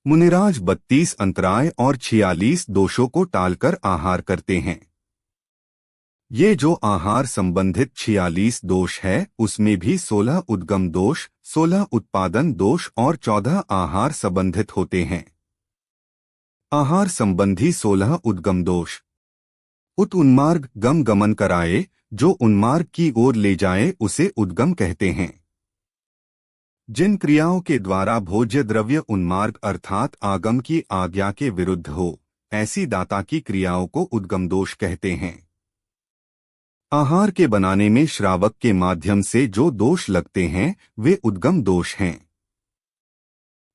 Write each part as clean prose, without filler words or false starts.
मुनिराज 32 अंतराय और 46 दोषों को टालकर आहार करते हैं। ये जो आहार संबंधित 46 दोष है, उसमें भी 16 उद्गम दोष, 16 उत्पादन दोष और 14 आहार संबंधित होते हैं। आहार संबंधी 16 उद्गम दोष। उन्मार्ग गम गमन कराए, जो उन्मार्ग की ओर ले जाए उसे उद्गम कहते हैं। जिन क्रियाओं के द्वारा भोज्य द्रव्य उन्मार्ग अर्थात आगम की आज्ञा के विरुद्ध हो, ऐसी दाता की क्रियाओं को उद्गम दोष कहते हैं। आहार के बनाने में श्रावक के माध्यम से जो दोष लगते हैं वे उद्गम दोष हैं,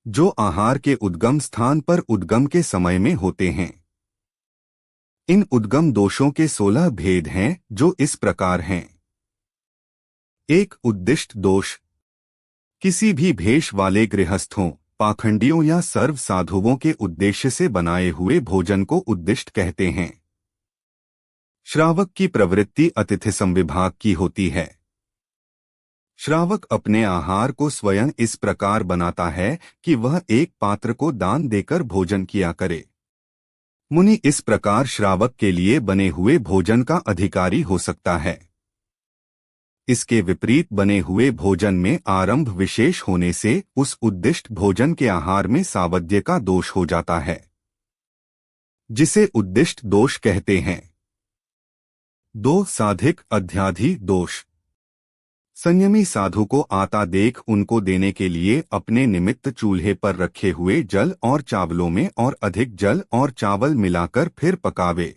जो आहार के उद्गम स्थान पर उद्गम के समय में होते हैं। इन उद्गम दोषों के 16 भेद हैं, जो इस प्रकार हैं। 1. उद्दिष्ट दोष। किसी भी भेष वाले गृहस्थों, पाखंडियों या सर्व साधुओं के उद्देश्य से बनाए हुए भोजन को उद्दिष्ट कहते हैं। श्रावक की प्रवृत्ति अतिथि संविभाग की होती है। श्रावक अपने आहार को स्वयं इस प्रकार बनाता है कि वह एक पात्र को दान देकर भोजन किया करे। मुनि इस प्रकार श्रावक के लिए बने हुए भोजन का अधिकारी हो सकता है। इसके विपरीत बने हुए भोजन में आरंभ विशेष होने से उस उद्दिष्ट भोजन के आहार में सावध्य का दोष हो जाता है, जिसे उद्दिष्ट दोष कहते हैं। 2. साधिक अध्याधि दोष। संयमी साधु को आता देख उनको देने के लिए अपने निमित्त चूल्हे पर रखे हुए जल और चावलों में और अधिक जल और चावल मिलाकर फिर पकावे,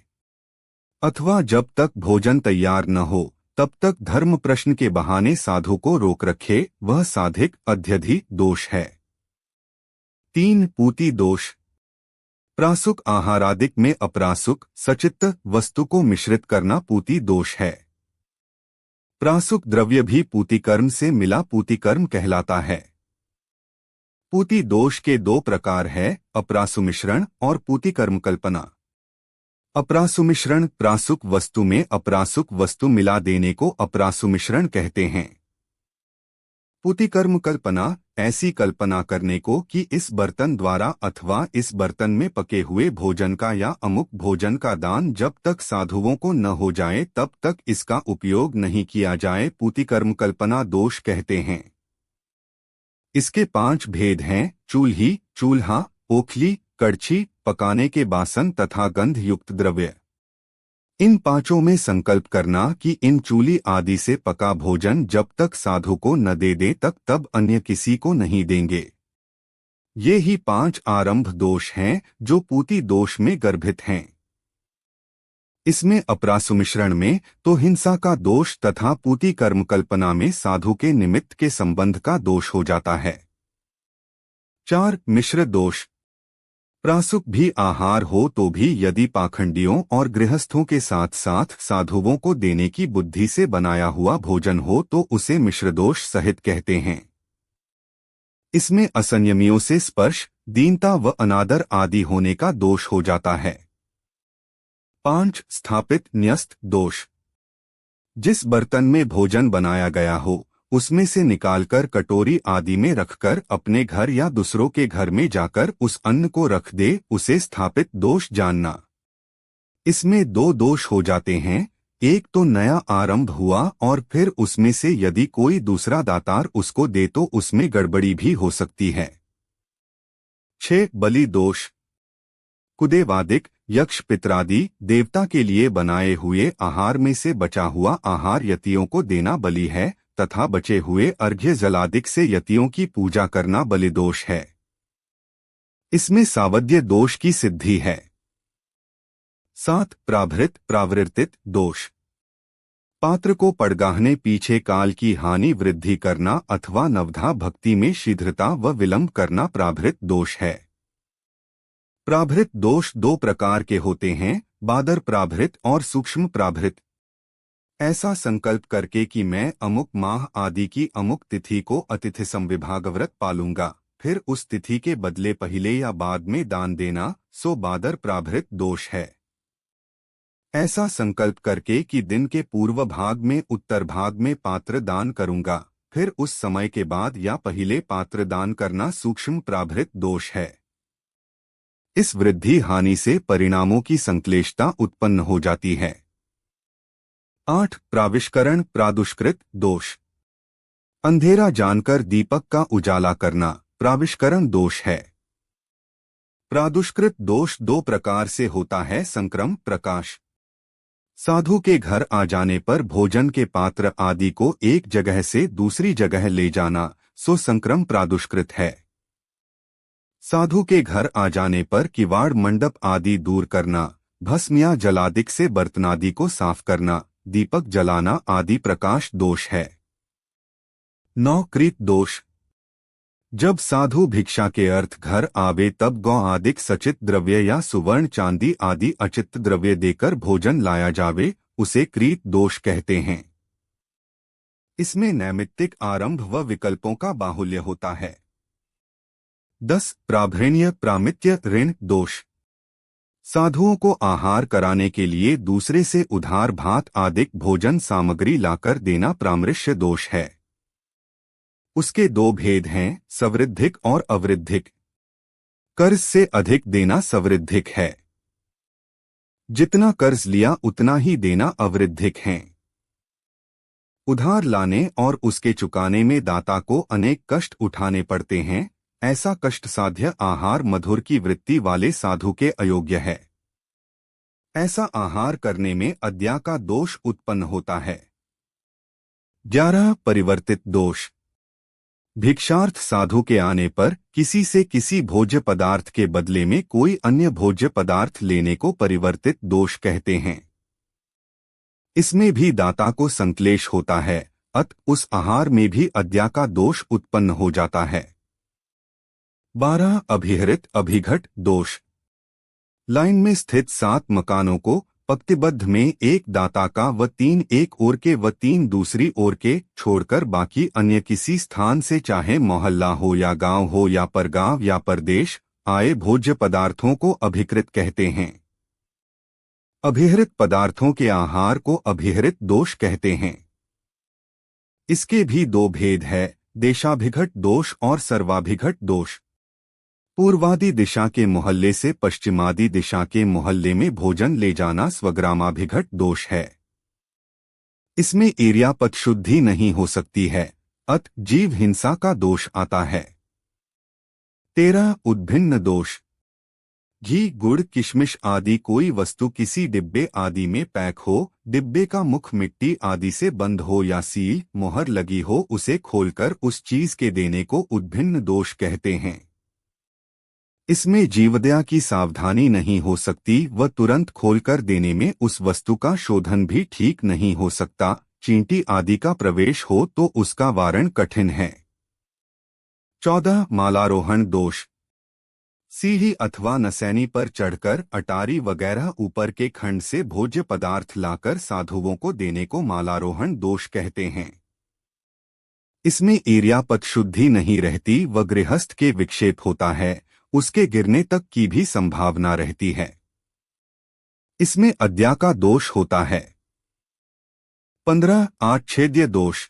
अथवा जब तक भोजन तैयार न हो तब तक धर्म प्रश्न के बहाने साधु को रोक रखे, वह साधिक अध्यधि दोष है। 3. पूति दोष। प्रासुक आहारादिक में अप्रासुक सचित्त वस्तु को मिश्रित करना पूति दोष है। प्रासुक द्रव्य भी पूतिकर्म से मिला पूतिकर्म कहलाता है। पूति दोष के 2 प्रकार है, अप्रासु मिश्रण और पूतिकर्म कल्पना। अप्रासु मिश्रण प्रासुक वस्तु में अप्रासुक वस्तु मिला देने को अप्रासु मिश्रण कहते हैं। पूतिकर्म कल्पना ऐसी कल्पना करने को कि इस बर्तन द्वारा अथवा इस बर्तन में पके हुए भोजन का या अमुक भोजन का दान जब तक साधुओं को न हो जाए तब तक इसका उपयोग नहीं किया जाए, पूतिकर्म कल्पना दोष कहते हैं। इसके 5 भेद हैं, चूल्ही, चूल्हा, ओखली, कड़छी, पकाने के बासन तथा गंध युक्त द्रव्य। इन 5 में संकल्प करना कि इन चूल्ही आदि से पका भोजन जब तक साधु को न दे दे तब अन्य किसी को नहीं देंगे। ये ही 5 आरंभ दोष हैं जो पूति दोष में गर्भित हैं। इसमें अप्रासु मिश्रण में तो हिंसा का दोष तथा पूति कर्म कल्पना में साधु के निमित्त के संबंध का दोष हो जाता है। 4. मिश्र दोष। प्रासुक भी आहार हो तो भी यदि पाखंडियों और गृहस्थों के साथ साथ साधुओं को देने की बुद्धि से बनाया हुआ भोजन हो तो उसे मिश्र दोष सहित कहते हैं। इसमें असंयमियों से स्पर्श, दीनता व अनादर आदि होने का दोष हो जाता है। 5. स्थापित न्यस्त दोष। जिस बर्तन में भोजन बनाया गया हो उसमें से निकालकर कटोरी आदि में रखकर अपने घर या दूसरों के घर में जाकर उस अन्न को रख दे, उसे स्थापित दोष जानना। इसमें 2 दोष हो जाते हैं, एक तो नया आरंभ हुआ और फिर उसमें से यदि कोई दूसरा दातार उसको दे तो उसमें गड़बड़ी भी हो सकती है। 6. बलि दोष। कुदेवादिक, यक्ष पितरादि देवता के लिए बनाए हुए आहार में से बचा हुआ आहार यतियों को देना बलि है तथा बचे हुए अर्घ्य जलादिक से यतियों की पूजा करना बलिदोष है। इसमें सावध्य दोष की सिद्धि है। 7. प्राभृत प्रावृत्तित दोष। पात्र को पड़गाहने पीछे काल की हानि वृद्धि करना अथवा नवधा भक्ति में शीघ्रता व विलंब करना प्राभृत दोष है। प्राभृत दोष 2 प्रकार के होते हैं, बादर प्राभृत और सूक्ष्म प्राभृत। ऐसा संकल्प करके कि मैं अमुक माह आदि की अमुक तिथि को अतिथि संविभाग व्रत पालूंगा, फिर उस तिथि के बदले पहले या बाद में दान देना, सो बादर प्राभृत दोष है। ऐसा संकल्प करके कि दिन के पूर्व भाग में उत्तर भाग में पात्र दान करूंगा, फिर उस समय के बाद या पहले पात्र दान करना सूक्ष्म प्राभृत दोष है। इस वृद्धि हानि से परिणामों की संश्लेषता उत्पन्न हो जाती है। 8. प्राविष्करण प्रादुष्कृत दोष। अंधेरा जानकर दीपक का उजाला करना प्राविष्करण दोष है। प्रादुष्कृत दोष दो प्रकार से होता है। संक्रम प्रकाश। साधु के घर आ जाने पर भोजन के पात्र आदि को एक जगह से दूसरी जगह ले जाना सो संक्रम प्रादुष्कृत है। साधु के घर आ जाने पर किवाड़ मंडप आदि दूर करना, भस्म या जलादिक से बर्तनादि को साफ करना, दीपक जलाना आदि प्रकाश दोष है। 9. कृत दोष। जब साधु भिक्षा के अर्थ घर आवे तब गौ आदिक सचित द्रव्य या सुवर्ण चांदी आदि अचित द्रव्य देकर भोजन लाया जावे, उसे कृत दोष कहते हैं। इसमें नैमित्तिक आरंभ व विकल्पों का बाहुल्य होता है। 10. प्राभृण्य प्रामित्य ऋण दोष। साधुओं को आहार कराने के लिए दूसरे से उधार भात आदिक भोजन सामग्री लाकर देना प्रामृश्य दोष है। उसके दो भेद हैं, सवृद्धिक और अवृद्धिक। कर्ज से अधिक देना सवृद्धिक है। जितना कर्ज लिया उतना ही देना अवृद्धिक है। उधार लाने और उसके चुकाने में दाता को अनेक कष्ट उठाने पड़ते हैं। ऐसा कष्ट साध्य आहार मधुर की वृत्ति वाले साधु के अयोग्य है। ऐसा आहार करने में अद्या का दोष उत्पन्न होता है। 11. परिवर्तित दोष। भिक्षार्थ साधु के आने पर किसी से किसी भोज्य पदार्थ के बदले में कोई अन्य भोज्य पदार्थ लेने को परिवर्तित दोष कहते हैं। इसमें भी दाता को संक्लेश होता है, अत उस आहार में भी अद्या का दोष उत्पन्न हो जाता है। 12. अभिहृत अभिघट दोष। लाइन में स्थित 7 मकानों को पंक्तिबद्ध में एक दाता का व 3 एक ओर के व 3 दूसरी ओर के छोड़कर बाकी अन्य किसी स्थान से, चाहे मोहल्ला हो या गांव हो या परगांव या परदेश, आए भोज्य पदार्थों को अभिकृत कहते हैं। अभिहृत पदार्थों के आहार को अभिहृत दोष कहते हैं। इसके भी दो भेद है, देशाभिघट दोष और सर्वाभिघट दोष। पूर्वादि दिशा के मोहल्ले से पश्चिमादि दिशा के मोहल्ले में भोजन ले जाना स्वग्रामाभिघट दोष है। इसमें एर्यापत शुद्धि नहीं हो सकती है, अत जीव हिंसा का दोष आता है। 13. उद्भिन्न दोष। घी गुड़ किशमिश आदि कोई वस्तु किसी डिब्बे आदि में पैक हो, डिब्बे का मुख मिट्टी आदि से बंद हो या सील मोहर लगी हो, उसे खोलकर उस चीज के देने को उद्भिन्न दोष कहते हैं। इसमें जीवदया की सावधानी नहीं हो सकती व तुरंत खोलकर देने में उस वस्तु का शोधन भी ठीक नहीं हो सकता। चींटी आदि का प्रवेश हो तो उसका वारण कठिन है। 14. मालारोहण दोष। सीढ़ी अथवा नसैनी पर चढ़कर अटारी वगैरह ऊपर के खंड से भोज्य पदार्थ लाकर साधुओं को देने को मालारोहण दोष कहते हैं। इसमें एर्यापत शुद्धि नहीं रहती व गृहस्थ के विक्षेप होता है, उसके गिरने तक की भी संभावना रहती है। इसमें अद्या का दोष होता है। 15. आच्छेद्य दोष।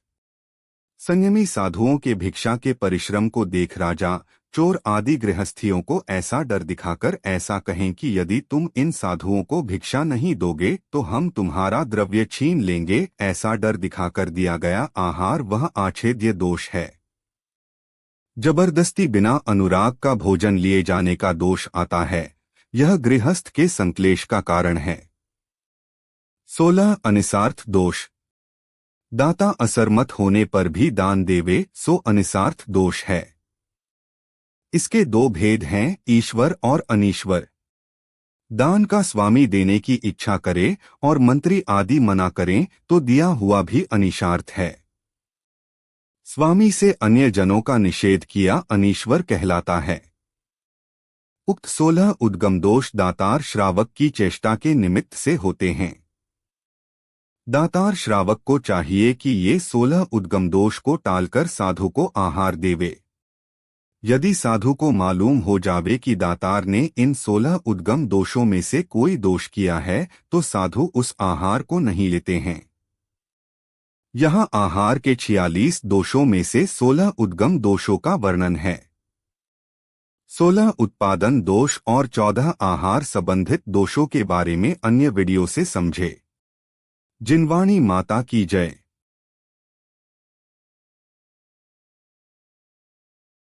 संयमी साधुओं के भिक्षा के परिश्रम को देख राजा, चोर आदि गृहस्थियों को ऐसा डर दिखाकर ऐसा कहें कि यदि तुम इन साधुओं को भिक्षा नहीं दोगे तो हम तुम्हारा द्रव्य छीन लेंगे, ऐसा डर दिखाकर दिया गया आहार वह आच्छेद्य दोष है। जबरदस्ती बिना अनुराग का भोजन लिए जाने का दोष आता है, यह गृहस्थ के संक्लेश का कारण है। 16. अनिसार्थ दोष। दाता असरमत होने पर भी दान देवे सो अनिसार्थ दोष है। इसके दो भेद हैं, ईश्वर और अनीश्वर। दान का स्वामी देने की इच्छा करे और मंत्री आदि मना करें तो दिया हुआ भी अनिशार्थ है। स्वामी से अन्य जनों का निषेध किया अनीश्वर कहलाता है। उक्त 16 उद्गम दोष दातार श्रावक की चेष्टा के निमित्त से होते हैं। दातार श्रावक को चाहिए कि ये 16 उद्गम दोष को टालकर साधु को आहार देवे। यदि साधु को मालूम हो जावे कि दातार ने इन 16 उद्गम दोषों में से कोई दोष किया है तो साधु उस आहार को नहीं लेते हैं। यहाँ आहार के 46 दोषों में से 16 उद्गम दोषों का वर्णन है। 16 उत्पादन दोष और 14 आहार संबंधित दोषों के बारे में अन्य वीडियो से समझे। जिनवाणी माता की जय।